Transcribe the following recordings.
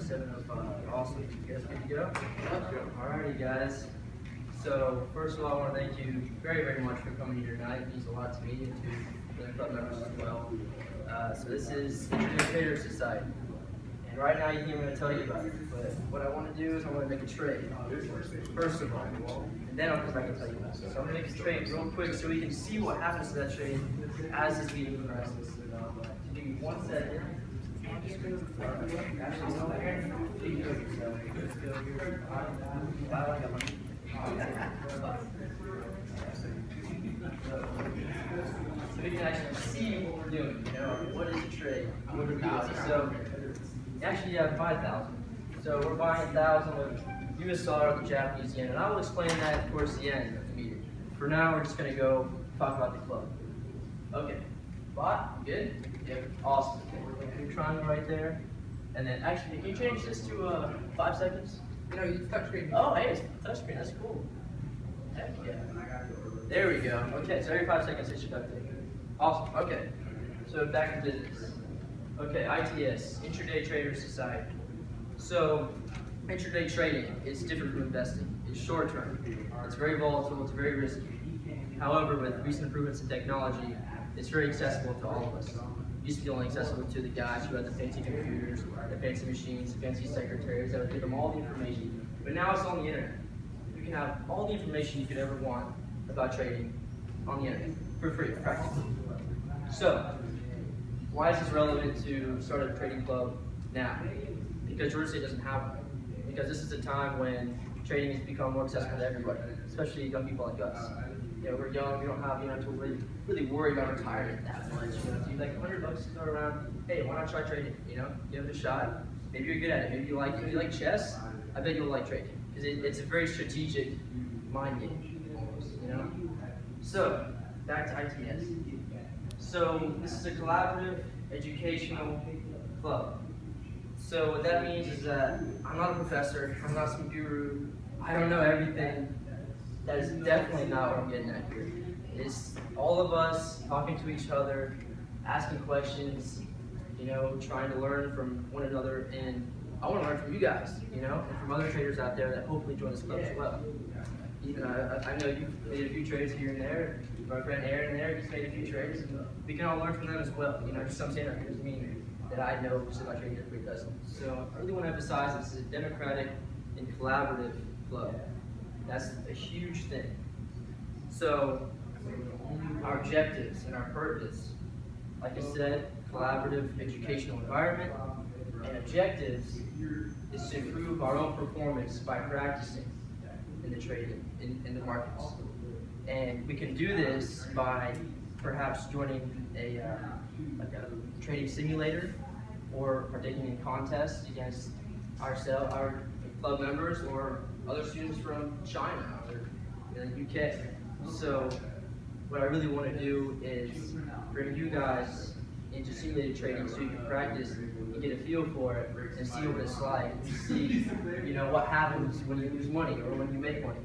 7:05. Awesome. You guys good to go? Alrighty, guys. So, first of all, I want to thank you very, very much for coming here tonight. It means a lot to me and to the club members as well. So this is Intraday Traders Society. And right now, you think I'm going to tell you about it. But what I want to do is I want to make a trade. First of all. And then I'll come back and tell you about it. So I'm going to make a trade real quick so we can see what happens to that trade as this meeting progresses. Give me 1 second. So we can actually see what we're doing, what is a trade, what are we doing. So actually you have 5,000. So we're buying 1,000 of US dollar of the Japanese yen, and I will explain that towards the end of the meeting. For now, we're just going to go talk about the club. Okay, bought, good? Yep, awesome. Okay, we're going to do a triangle right there. And then actually, can you change this to 5 seconds? You touch screen. Oh, hey, it's touchscreen. That's cool. Heck yeah. There we go. Okay, so every 5 seconds it should update. Awesome. Okay. So back to business. Okay, ITS, Intraday Traders Society. So intraday trading is different from investing. It's short term. It's very volatile. It's very risky. However, with recent improvements in technology, it's very accessible to all of us. It used to be only accessible to the guys who had the fancy computers, the fancy machines, the fancy secretaries that would give them all the information. But now it's on the internet. You can have all the information you could ever want about trading on the internet for free, practically. So, why is this relevant to start a trading club now? Because Georgia State doesn't have one. Because this is a time when trading has become more accessible to everybody, especially young people like us. We're young, we don't have to really worry about retirement that much. If you like $100 to throw around, hey, why not try trading? Give it a shot. Maybe you're good at it. Maybe you like chess. I bet you'll like trading because it's a very strategic mind game, almost. So back to ITS. So this is a collaborative educational club. So what that means is that I'm not a professor. I'm not some guru. I don't know everything. That is definitely not what I'm getting at here. It's all of us talking to each other, asking questions, trying to learn from one another, and I want to learn from you guys, and from other traders out there that hopefully join this club as well. I know you've made a few trades here and there. My friend Aaron there just made a few trades, and we can all learn from them as well. Just some saying that doesn't mean that I know just my trading everybody doesn't. So I really want to emphasize this is a democratic and collaborative club. That's a huge thing. So, our objectives and our purpose, like I said, collaborative educational environment, and objectives is to improve our own performance by practicing in the trading, in the markets. And we can do this by perhaps joining a trading simulator or partaking in contests against our club members or other students from China or the UK. So what I really want to do is bring you guys into simulated trading so you can practice and get a feel for it and see what it's like and see what happens when you lose money or when you make money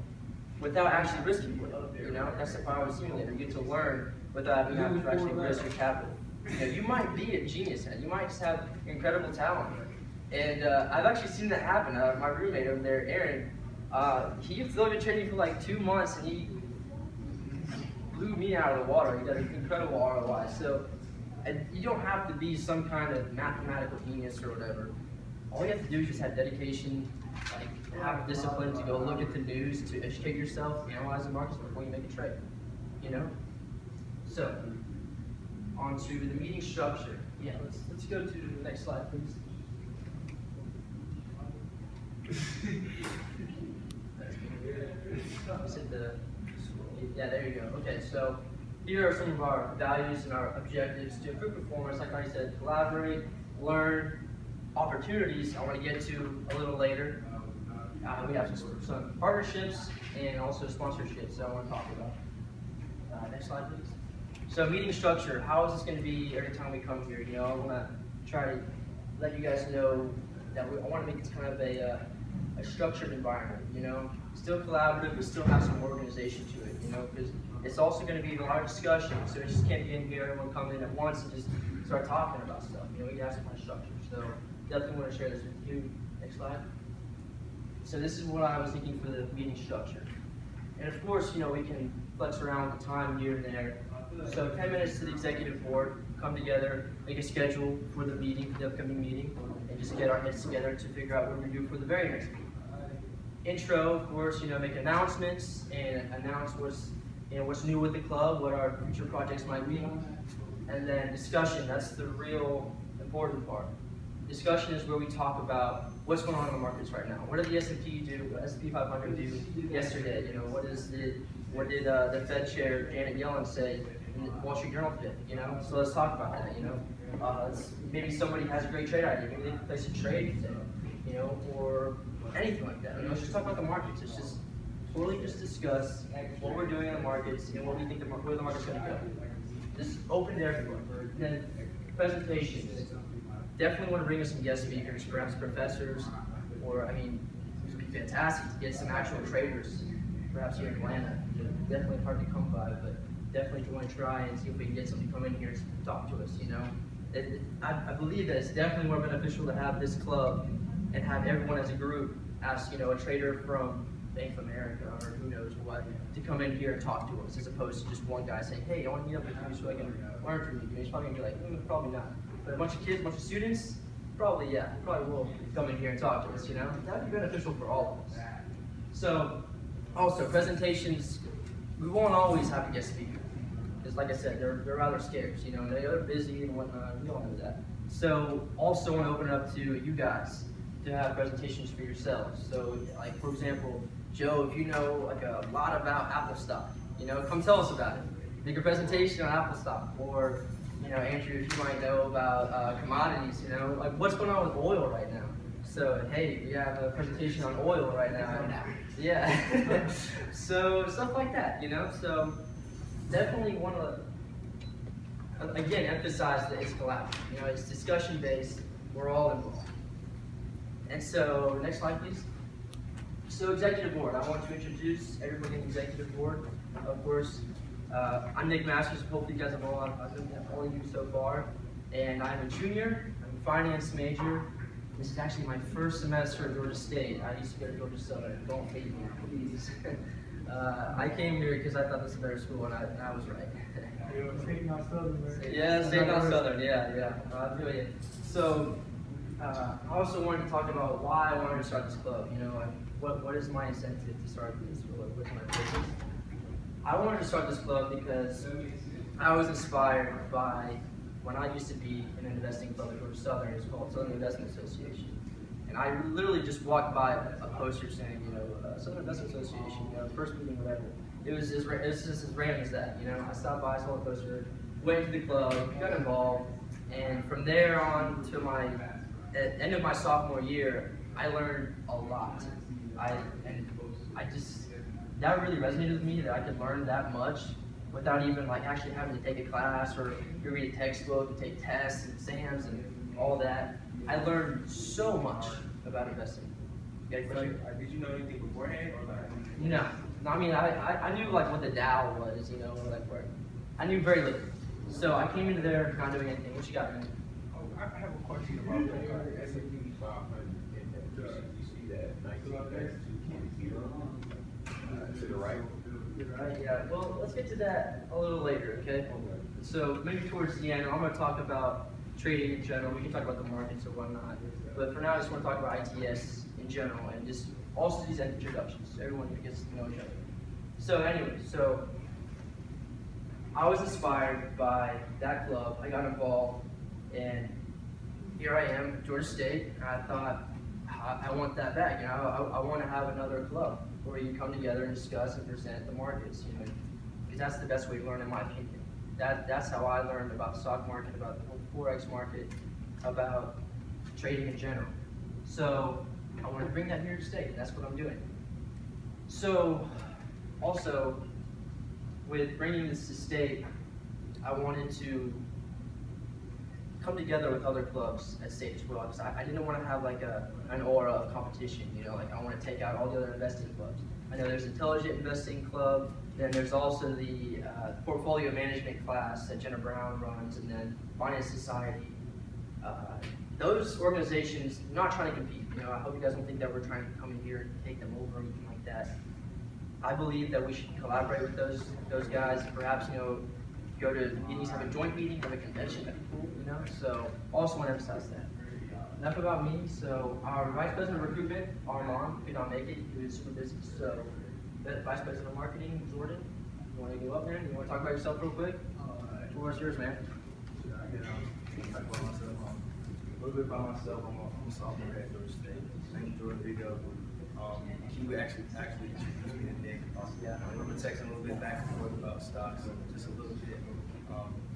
without actually risking it. That's the power of a simulator. You get to learn without having to actually risk your capital. You might be a genius at it. You might just have incredible talent. And I've actually seen that happen. My roommate over there, Aaron, he's only been trading for like 2 months and he blew me out of the water. He got an incredible ROI. So you don't have to be some kind of mathematical genius or whatever. All you have to do is just have dedication, have discipline to go look at the news, to educate yourself, analyze the markets before you make a trade. So on to the meeting structure. Yeah, let's go to the next slide, please. Yeah, there you go. Okay, so here are some of our values and our objectives to improve performance. Like I said, collaborate, learn, opportunities I want to get to a little later. We have some partnerships and also sponsorships that I want to talk about. Next slide, please. So meeting structure, how is this going to be every time we come here? I want to try to let you guys know that I want to make it kind of a structured environment, still collaborative, but still have some organization to it, because it's also going to be a lot of discussion, so it just can't be in here, everyone come in at once and just start talking about stuff, we have some kind of structure. So definitely want to share this with you. Next slide. So this is what I was thinking for the meeting structure. And of course, we can flex around the time here and there. So 10 minutes to the executive board, come together, make a schedule for the meeting, for the upcoming meeting, and just get our heads together to figure out what we're going to do for the very next meeting. Intro, of course, make announcements and announce what's new with the club, what our future projects might be. And then discussion, that's the real important part. Discussion is where we talk about what's going on in the markets right now. What did the S&P do? What S&P 500 do yesterday? What did the Fed chair Janet Yellen say in the Wall Street Journal today? So let's talk about that. Maybe somebody has a great trade idea. Maybe they can place a trade today, or anything like that. Let's just talk about the markets. It's just totally just discuss what we're doing in the markets and what we think where the market's going to go. Just open to everyone. And then presentations. Definitely want to bring us some guest speakers, perhaps professors, or it would be fantastic to get some actual traders, perhaps here in Atlanta. Definitely hard to come by, but definitely want to try and see if we can get somebody to come in here and talk to us. I believe that it's definitely more beneficial to have this club and have everyone as a group ask, a trader from Bank of America or who knows what to come in here and talk to us, as opposed to just one guy saying, hey, I want to meet up with you so I can learn from you. He's probably going to be like, probably not. But a bunch of kids, a bunch of students, probably will come in here and talk to us, That would be beneficial for all of us. So, also, presentations, we won't always have a guest speaker. Because like I said, they're rather scarce, they're busy and whatnot, we all know that. So, also want to open it up to you guys to have presentations for yourselves. So, like, for example, Joe, if you know a lot about Apple stock, come tell us about it. Make a presentation on Apple stock. Or, Andrew, if you might know about commodities, like what's going on with oil right now. So, hey, we have a presentation on oil right now. Yeah. So, stuff like that, So, definitely want to, again, emphasize that it's collaborative. It's discussion-based. We're all involved. And so, next slide, please. So, executive board. I want to introduce everybody in the executive board. Of course, I'm Nick Masters. Hopefully, you guys have I've been following you so far. And I'm a junior. I'm a finance major. This is actually my first semester at Georgia State. I used to go to Georgia Southern. Don't hate me, please. I came here because I thought this was a better school, and I was right. State not Southern, right? Yeah, State not Southern. Yeah. I feel you. So, I also wanted to talk about why I wanted to start this club. What is my incentive to start this? What's my purpose? I wanted to start this club because I was inspired by when I used to be in an investing club at Georgia Southern. It's called Southern Investment Association. And I literally just walked by a poster saying, Southern Investment Association, first meeting, whatever. It was just as random as that. I stopped by, saw the poster, went to the club, got involved, and from there on to at the end of my sophomore year, I learned a lot. That really resonated with me, that I could learn that much without even actually having to take a class or read a textbook and take tests and exams and all that. I learned so much about investing. Did you know anything beforehand or like? No. I knew what the Dow was, where I knew very little. So I came into there not doing anything. What you got, man? I have a question about the S&P 500 index. You see that 1932 to the right? Right, yeah. Well, let's get to that a little later, okay? So maybe towards the end, I'm going to talk about trading in general. We can talk about the markets or whatnot. But for now, I just want to talk about ITS in general and just also these introductions so everyone gets to know each other. So anyway, I was inspired by that club. I got involved, and here I am at Georgia State, and I thought, I want that back. I want to have another club where you come together and discuss and present the markets, because that's the best way to learn, in my opinion. That's how I learned about the stock market, about the Forex market, about trading in general. So I wanted to bring that here to State, and that's what I'm doing. So also, with bringing this to State, I wanted to come together with other clubs at State as well, because I didn't want to have an aura of competition, I want to take out all the other investing clubs. I know there's Intelligent Investing Club, then there's also the Portfolio Management class that Jenna Brown runs, and then Finance Society, those organizations, I'm not trying to compete. I hope you guys don't think that we're trying to come in here and take them over or anything like that. I believe that we should collaborate with those guys. Perhaps, go to meetings, have a joint meeting, have a convention, that'd be cool, So also want to emphasize that. Enough about me. So our Vice President of Recruitment, Armand, could not make it. He was super busy. So the Vice President of Marketing, Jordan, you want to go up there? You want to talk about yourself real quick? The floor is yours, man. Talk about myself. A little bit about myself. I'm a sophomore at Georgia State. I'm Jordan Vigo. He actually introduced me to Nick. Yeah. I'm going to text him a little bit back and forth about stocks, just a little bit.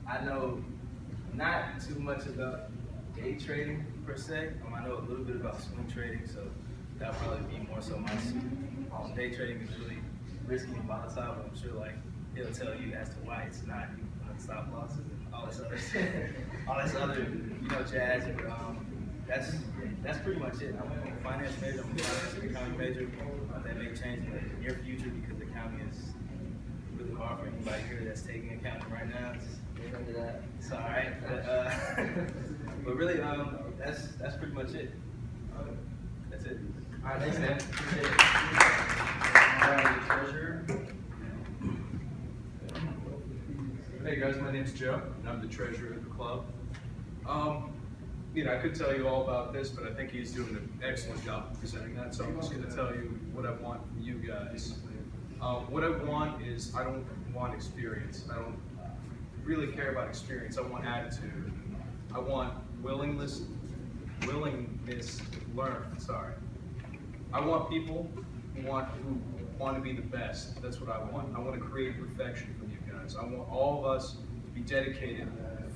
I know not too much about day trading per se. I know a little bit about swing trading, so that'll probably be more so my suit. Day trading is really risky and volatile, but I'm sure he'll tell you as to why it's not. Stop losses and all this other jazz. But that's pretty much it. I'm a finance major. I'm a finance and accounting major. That may change in the near future because accounting is really hard for anybody here that's taking accounting right now. It's all right, but really, that's pretty much it. That's it. All right, thanks, man. Appreciate it. All right, treasurer. Hey guys, my name's Joe, and I'm the treasurer of the club. I could tell you all about this, but I think he's doing an excellent job of presenting that, so I'm just going to tell you what I want from you guys. What I want is, I don't want experience. I don't really care about experience. I want attitude. I want willingness to learn. I want people who want to be the best. That's what I want. I want to create perfection from you guys. I want all of us to be dedicated,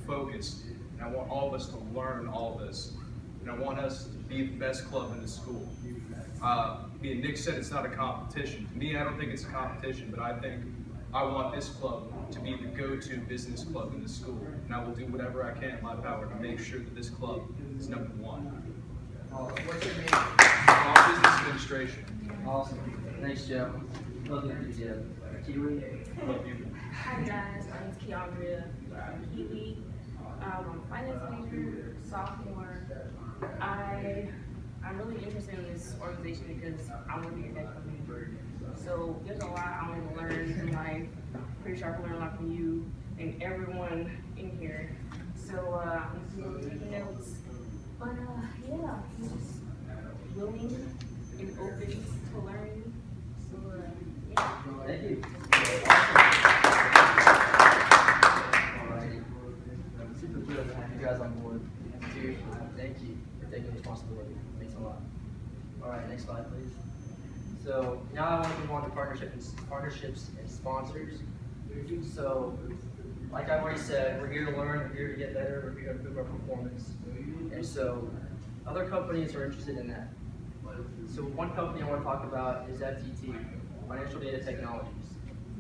focused, and I want all of us to learn all this. And I want us to be the best club in the school. Me and Nick said it's not a competition. To me, I don't think it's a competition, but I want this club to be the go-to business club in the school. And I will do whatever I can in my power to make sure that this club is #1. What's your name? Small Business Administration. Awesome. Thanks, Joe. Love the enthusiasm. Kiwi? Love you. Hi guys, my name is Keandria Kiwi. I'm a finance major, sophomore. I'm really interested in this organization because I want to be a tech company. So there's a lot I want to learn in life. Pretty sure I can learn a lot from you and everyone in here. So I'm taking notes. But yeah, I'm just willing and open to learn. So yeah. Thank you. Alrighty. I'm super thrilled to have you guys on board. Seriously, thank you for taking responsibility. It means a lot. Alright, next slide please. So now I want to move on to partnerships and sponsors. So, like I've already said, we're here to learn, we're here to get better, we're here to improve our performance. And so, other companies are interested in that. So one company I want to talk about is FDT, Financial Data Technologies.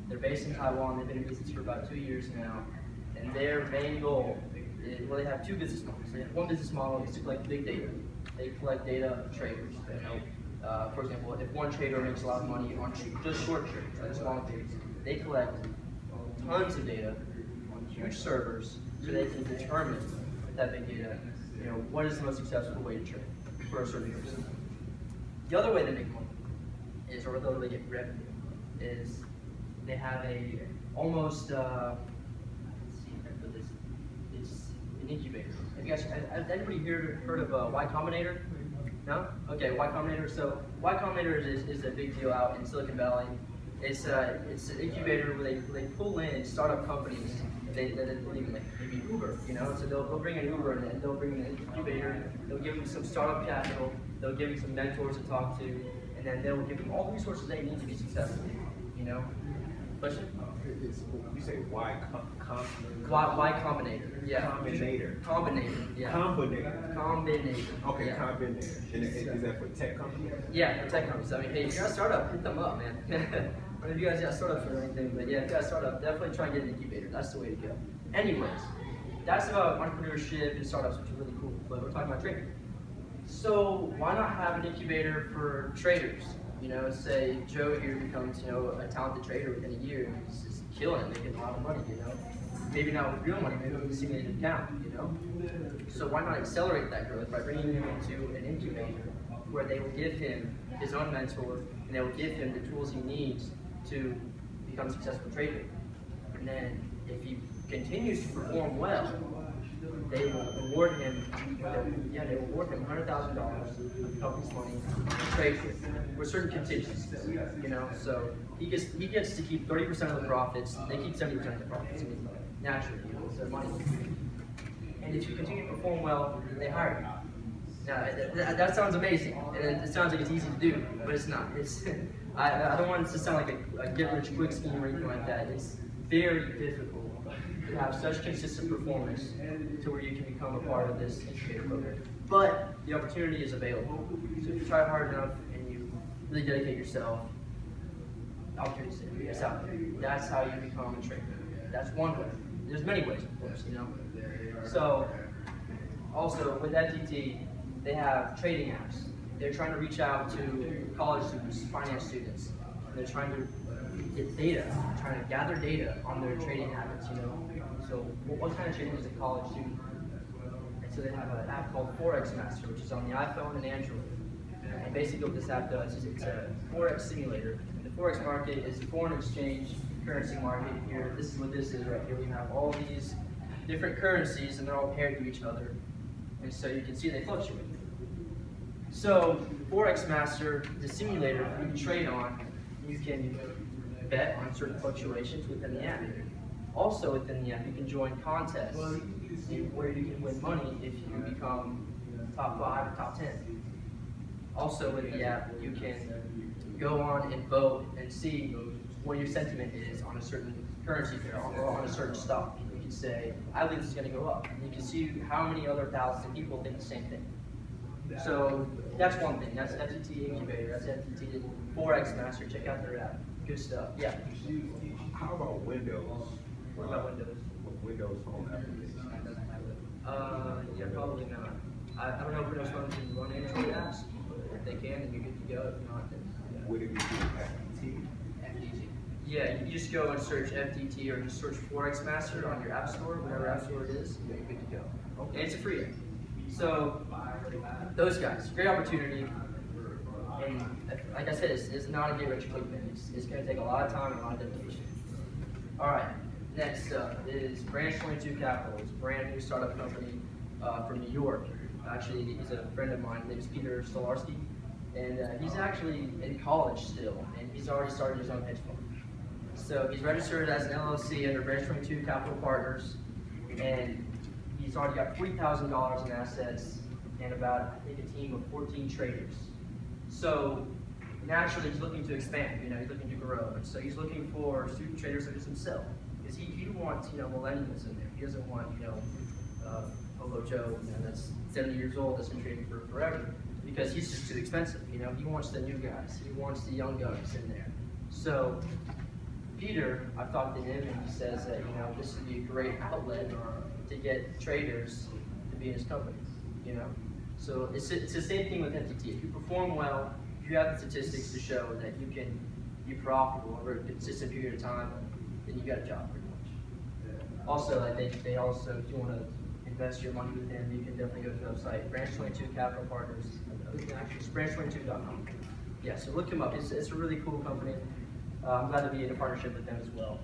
They're based in Taiwan, they've been in business for about 2 years now, and their main goal is, well, they have two business models. They have one business model is to collect big data. They collect data of traders. For example, if one trader makes a lot of money on just short trades, right, small trades, they collect tons of data on huge servers so they can determine with that big data, what is the most successful way to trade for a certain person. The other way they make money is, or the other way they get revenue, is they have a almost, let's see if I can put this, it's an incubator. Have you guys, has anybody here heard of Y Combinator? No? Okay, Y Combinator. So Y Combinator is a big deal out in Silicon Valley. It's an incubator where they pull in startup companies that they believe in, like maybe Uber, So they'll bring in Uber and they'll bring in an incubator. They'll give them some startup capital. They'll give them some mentors to talk to, and then they'll give them all the resources they need to be successful. Question? You say Y Combinator. Yeah. Combinator. Yeah. Combinator. Okay, Yeah. Combinator. And is that for tech companies? Yeah, for tech companies. I mean, hey, if you got a startup, hit them up, man. I don't know if you guys got startups or anything, but yeah, if you got a startup, definitely try and get an incubator. That's the way to go. Anyways, that's about entrepreneurship and startups, which is really cool. But we're talking about trading. So why not have an incubator for traders? Say Joe here becomes, a talented trader within a year, and he's just killing it, making a lot of money, maybe not with real money, maybe with a simulated account, you know? So why not accelerate that growth by bringing him into an incubator where they will give him his own mentor and they will give him the tools he needs to become a successful trader. And then if he continues to perform well, they will reward him. They will reward him $100,000 of company's money to trade with certain contingencies. You know, so he gets to keep 30% of the profits. They keep 70% of the profits. I mean, naturally, you know, it's their money. And if you continue to perform well, they hire you. Now that sounds amazing, and it sounds like it's easy to do, but it's not. It's I don't want it to sound like a get-rich-quick scheme or anything like that. It's very difficult to have such consistent performance to where you can become a part of this incubator program. But the opportunity is available. So if you try hard enough and you really dedicate yourself, opportunities is out there. That's how you become a trader. That's one way. There's many ways, of course, you know. So also with FTT, they have trading apps. They're trying to reach out to college students, finance students. They're trying to get data, trying to gather data on their trading habits, you know. So what kind of trading does a college student do? And so they have an app called Forex Master, which is on the iPhone and Android. And basically what this app does is it's a Forex simulator. And the Forex market is a foreign exchange currency market here. This is what this is right here. We have all these different currencies and they're all paired to each other. And so you can see they fluctuate. So Forex Master, the simulator you can trade on, you can bet on certain fluctuations within the app. Also within the app, you can join contests where you can win money if you become top 5 or top 10. Also with the app, you can go on and vote and see what your sentiment is on a certain currency pair or on a certain stock. You can say, I believe this is going to go up. And you can see how many other thousands of people think the same thing. So that's one thing. That's FTT Incubator. That's FTT Forex Master. Check out their app. Good stuff. Yeah. How about Windows? What about Windows? Windows Phone applications. Yeah, probably not. I don't know if Windows Phone can run Android apps. If they can, then you're good to go. If not, then yeah. Would it be FTT? FTT. Yeah, you just go and search FTT or just search Forex Master on your app store, whatever app store it is, and you're good to go. And it's a free app. So those guys, great opportunity. And like I said, it's not a get-rich-quick thing. It's going to take a lot of time and a lot of dedication. All right, next up is Branch 22 Capital. It's a brand new startup company from New York. Actually, he's a friend of mine. His name is Peter Stolarski. And he's actually in college still, and he's already started his own hedge fund. So he's registered as an LLC under Branch 22 Capital Partners, and he's already got $40,000 in assets and about, I think, a team of 14 traders. So naturally, he's looking to expand. You know, he's looking to grow, and so he's looking for student traders such as himself, because he wants, you know, millennials in there. He doesn't want, you know, Hobo Joe, you know, that's 70 years old, that's been trading for forever, because he's just too expensive. You know, he wants the new guys. He wants the young guys in there. So Peter, I've talked to him, and he says that, you know, this would be a great outlet to get traders to be in his company. You know, so it's the same thing with FTT. If you perform well, if you have the statistics to show that you can be profitable over a consistent period of time, then you got a job pretty much. Also, they also, if you want to invest your money with them, you can definitely go to the website, Branch 22 Capital Partners. Actually, it's branch22.com. Yeah, so look him up. It's a really cool company. I'm glad to be in a partnership with them as well.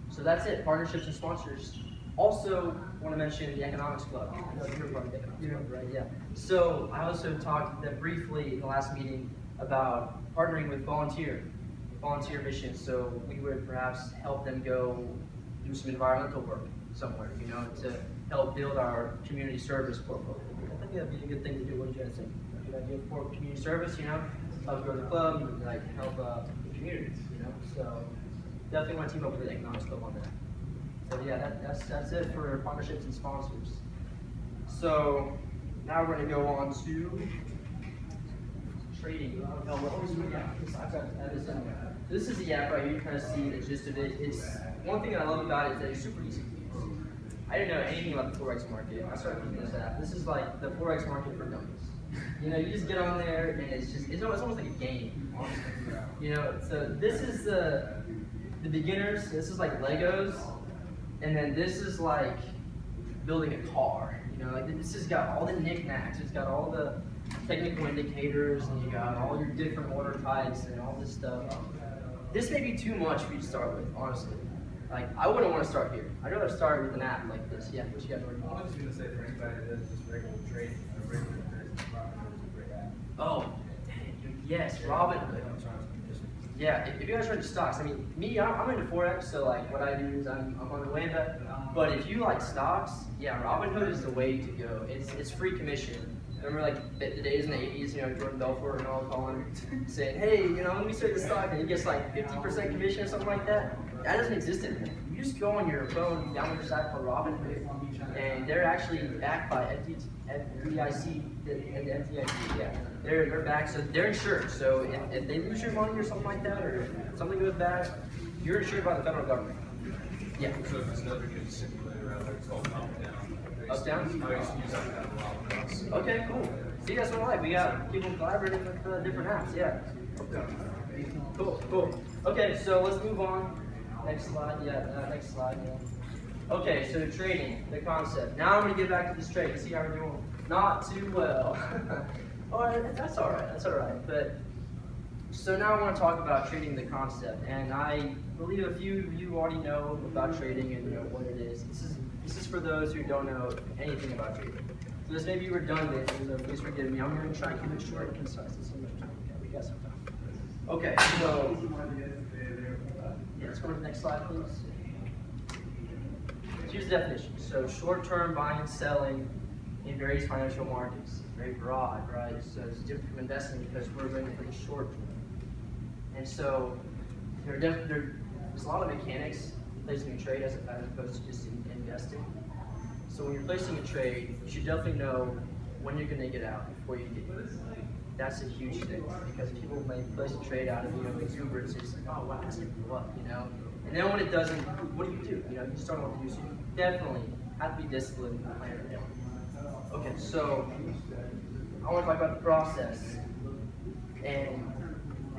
So that's it, partnerships and sponsors. Also, want to mention the Economics Club. I know you're part of the Economics Club, right? Yeah. So I also talked to them briefly in the last meeting about partnering with volunteer missions. So we would perhaps help them go do some environmental work somewhere, you know, to help build our community service portfolio. I think that'd be a good thing to do. What do you guys think? Good idea for community service, you know, help grow the club, like help the community, you know. So definitely want to team up with the Economics Club on that. So yeah, that's it for partnerships and sponsors. So now we're going to go on to trading. Oh, what was the app? I've got to add this in there. This is the app right here. You kind of see the gist of it. It's one thing I love about it is that it's super easy to use. I didn't know anything about the Forex market. I started using this app. This is like the Forex market for dummies. You know, you just get on there and it's almost like a game, honestly. You know, so this is the beginners. This is like Legos. And then this is like building a car. You know, like this has got all the knickknacks. It's got all the technical indicators, and you got all your different order types and all this stuff. This may be too much for you to start with, honestly. Like, I wouldn't want to start here. I'd rather start with an app like this. Yeah, what you guys working I on? was just gonna say for anybody that does just regular trading, a regular trading, Robinhood is a great app. Oh, dang, dude, yes, Robinhood. Yeah, if you guys are into stocks, I mean, me, I'm into Forex, so like what I do is I'm on the way that. But if you like stocks, yeah, Robinhood is the way to go. It's free commission. Remember like the days in the 80s, you know, Jordan Belfort and all calling, saying, hey, you know, let me start the stock, and he gets like 50% commission or something like that. That doesn't exist anymore. You just go on your phone, download your site for Robinhood, and they're actually backed by FDIC, and FDIC, yeah. They're backed, so they're insured. So if they lose your money or something like that, or something goes bad, you're insured by the federal government. Yeah. So there's another good simulator out there called Up Down. Up Down? I used to use Up Down a lot. Okay, cool. See, that's what I like. We got people collaborating with different apps, yeah. Cool, cool. Okay, so let's move on. Next slide, yeah, next slide, yeah. Okay, so trading, the concept. Now I'm going to get back to this trade. See how we're doing? Not too well. That's all right. But so now I want to talk about trading the concept, and I believe a few of you already know about trading and you know what it is. This is for those who don't know anything about trading. So this may be redundant, so please forgive me. I'm going to try and keep it short and concise. Let's see how much time we got. We got some time. Okay, so yeah, let's go to the next slide, please. Here's the definition. So short-term buying and selling in various financial markets. Very broad, right? So it's different from investing because we're going for the short term. And so there's a lot of mechanics placing a trade as opposed to just investing. So when you're placing a trade, you should definitely know when you're going to get out before you get in. That's a huge thing because people may place a trade out of exuberance. It's like, oh wow, it's going to go up, you know. And then when it doesn't, what do? You know, you just don't know what to do. So you definitely have to be disciplined and plan it out. Okay, so I want to talk about the process. And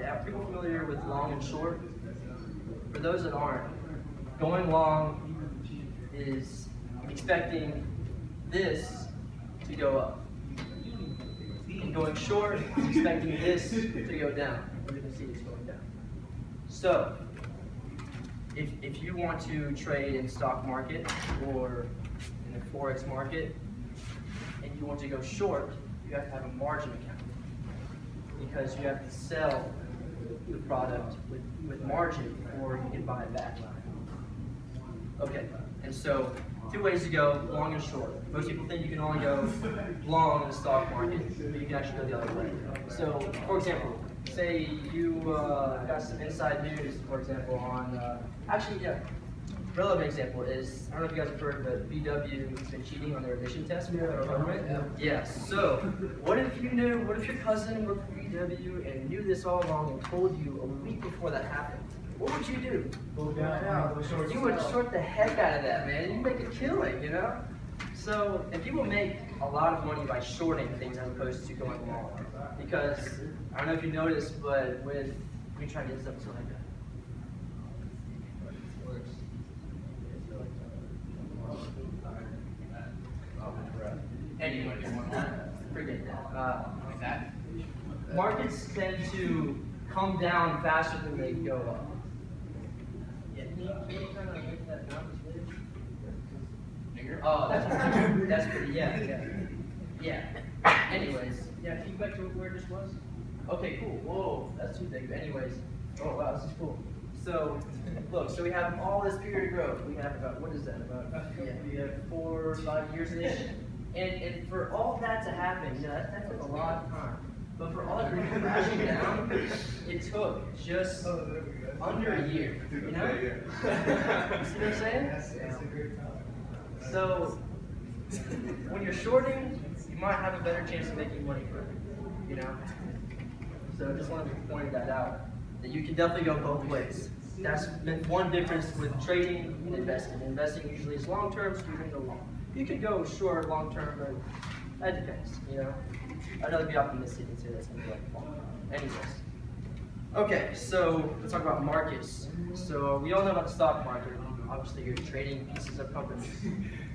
are people familiar with long and short? For those that aren't, going long is expecting this to go up. And going short is expecting this to go down. You can see it's going down. So, if you want to trade in stock market or in the Forex market, and you want to go short, you have to have a margin account. Because you have to sell the product with margin before you can buy it back. Okay, and so 2 ways to go, long and short. Most people think you can only go long in the stock market, but you can actually go the other way. So, for example, say you got some inside news, for example, on, relevant example is, I don't know if you guys have heard, but VW has been cheating on their emission test for the federal government. Yes. So, what if your cousin worked for VW and knew this all along and told you a week before that happened? What would you do? You would short the heck out of that, man. You make a killing, you know? So, and people make a lot of money by shorting things as opposed to going long. Because, I don't know if you noticed, but let me try to get something like that. Anyway, forget that. Markets tend to come down faster than they go up. Yeah, can you kind of make that mountain bigger? Oh, that's pretty, yeah. Anyways, yeah, can you go back to where this was? Okay, cool. Whoa, that's too big. Anyways, oh wow, this is cool. So, look, so we have all this period of growth. We have about, what is that, we have 4 or 5 years-ish. And for all that to happen, that took a lot of time. But for all that to come crashing down, it took just under a year, you know? You see what I'm saying? So, when you're shorting, you might have a better chance of making money from it, you know? So I just wanted to point that out, that you can definitely go both ways. That's one difference with trading and investing. Investing usually is long-term, so you can go long. You could go short, long-term, but that depends, you know? I'd rather be optimistic and say that's going to be like long. Anyways. Okay, so let's talk about markets. So we all know about the stock market. obviously you're trading pieces of companies,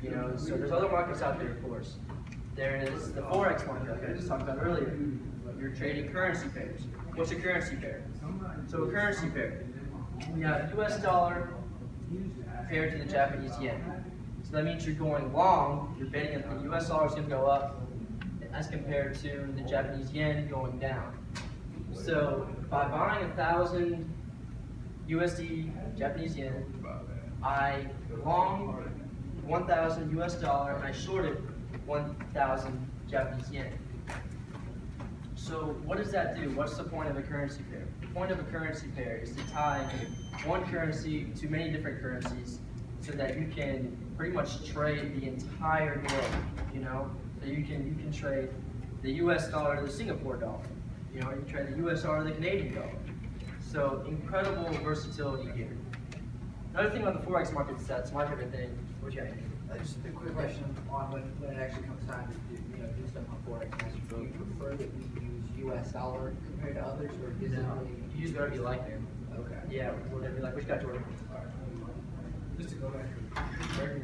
you know, so there's other markets out there, of course. There is the Forex market, like I just talked about earlier. You're trading currency pairs. What's a currency pair? So a currency pair, we have US dollar paired to the Japanese yen. So that means you're going long, you're betting that the US dollar is going to go up as compared to the Japanese yen going down. So by buying 1,000 USD Japanese yen, I long 1,000 US dollar and I shorted 1,000 Japanese yen. So what does that do? What's the point of a currency pair? The point of a currency pair is to tie one currency to many different currencies so that you can pretty much trade the entire globe, you know? So you can trade the US dollar to the Singapore dollar, you know, you trade the US dollar to the Canadian dollar. So incredible versatility here. Another thing about the Forex market is that it's my favorite thing. What you got? Just a quick question on when it actually comes time to do, do stuff on Forex. Do you prefer that we use US dollar compared to others, or is it really? You use whatever you like, man. Okay. Yeah, whatever you like. What you got, Jordan? Just to go back to trading,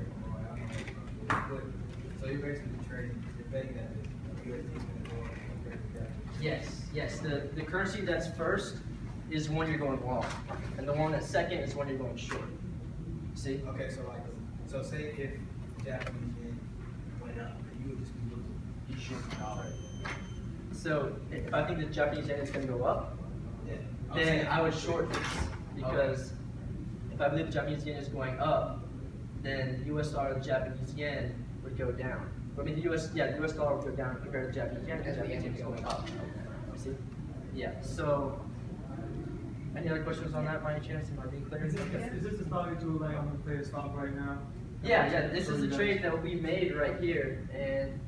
so you're basically trading, you're betting that the USD is going to go up compared to that. Yes. The currency that's first is when you're going long, and the one that's second is when you're going short. See? Okay, so say if Japanese yen went up, you would just be losing. You short the dollar. So if I think the Japanese yen is going to go up, Yeah. then I would short this because if I believe the Japanese yen is going up, then the US dollar to the Japanese yen would go down. I mean, the US dollar would go down compared to the Japanese yen because the Japanese yen is going up. You see? Yeah. So, any other questions on that by any chance? Am I being clear? Is this the stock you do like I'm gonna play a stock right now? Yeah. This is the trade that we made right here, and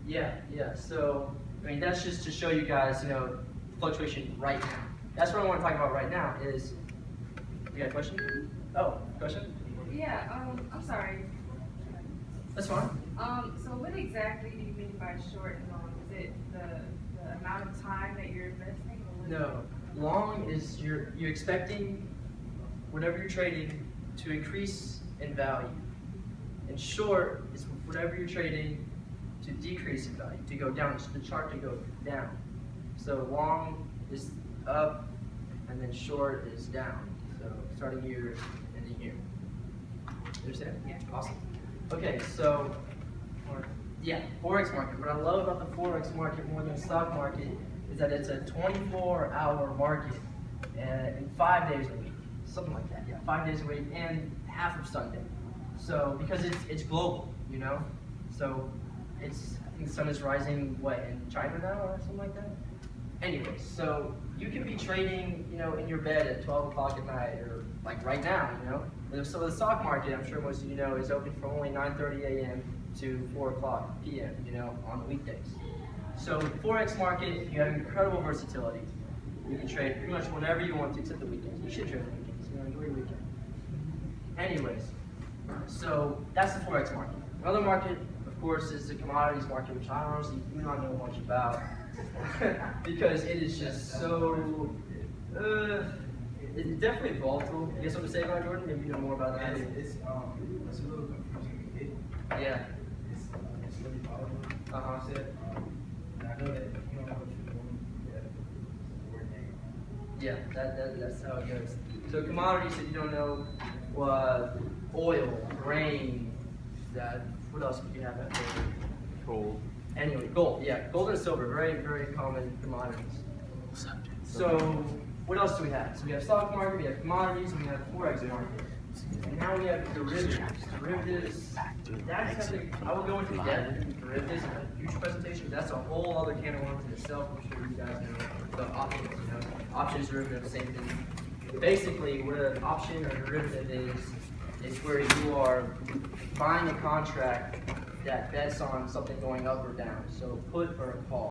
yeah. So, I mean, that's just to show you guys, fluctuation right now. That's what I want to talk about right now. Is you got a question? Oh, question? Yeah, I'm sorry. That's fine. So what exactly do you mean by short and long? Is it the amount of time that you're investing? Or what? No. Long is you're expecting whatever you're trading to increase in value. And short is whatever you're trading to decrease in value, to go down, so the chart to go down. So long is up, and then short is down. So starting here, ending here. You understand? Yeah. Awesome. Okay, so yeah, Forex market. What I love about the Forex market more than the stock market is that it's a 24-hour market and 5 days a week, something like that. Yeah, 5 days a week and half of Sunday. So because it's global, So I think the sun is rising in China now or something like that. Anyway, so you can be trading, in your bed at 12 o'clock at night or like right now, So the stock market, I'm sure most of you know, is open from only 9:30 a.m. to 4 o'clock p.m., on the weekdays. So the Forex market, you have incredible versatility. You can trade pretty much whenever you want to, except the weekends. You should trade the weekends, enjoy your weekend. Anyways, so that's the Forex market. Another market, of course, is the commodities market, which I honestly do not know much about because it is just so, it's definitely volatile. You got something to say about it, Jordan? Maybe you know more about that. It's a little confusing. Yeah. It's really volatile. Uh-huh. And I know that if you don't know what you're doing, you have to coordinate. Yeah, that's how it goes. So commodities, if you don't know, oil, grain, what else would you have out there? Gold. Anyway, gold, yeah, gold and silver, very, very common commodities. So what else do we have? So we have stock market, we have commodities, and we have Forex market. And now we have derivatives. Derivatives, that's something, I will go into depth into derivatives in a future presentation, but that's a whole other can of worms in itself. I'm sure you guys know the options, options, derivatives, same thing. Basically, what an option or derivative is where you are buying a contract that bets on something going up or down. So put or a call.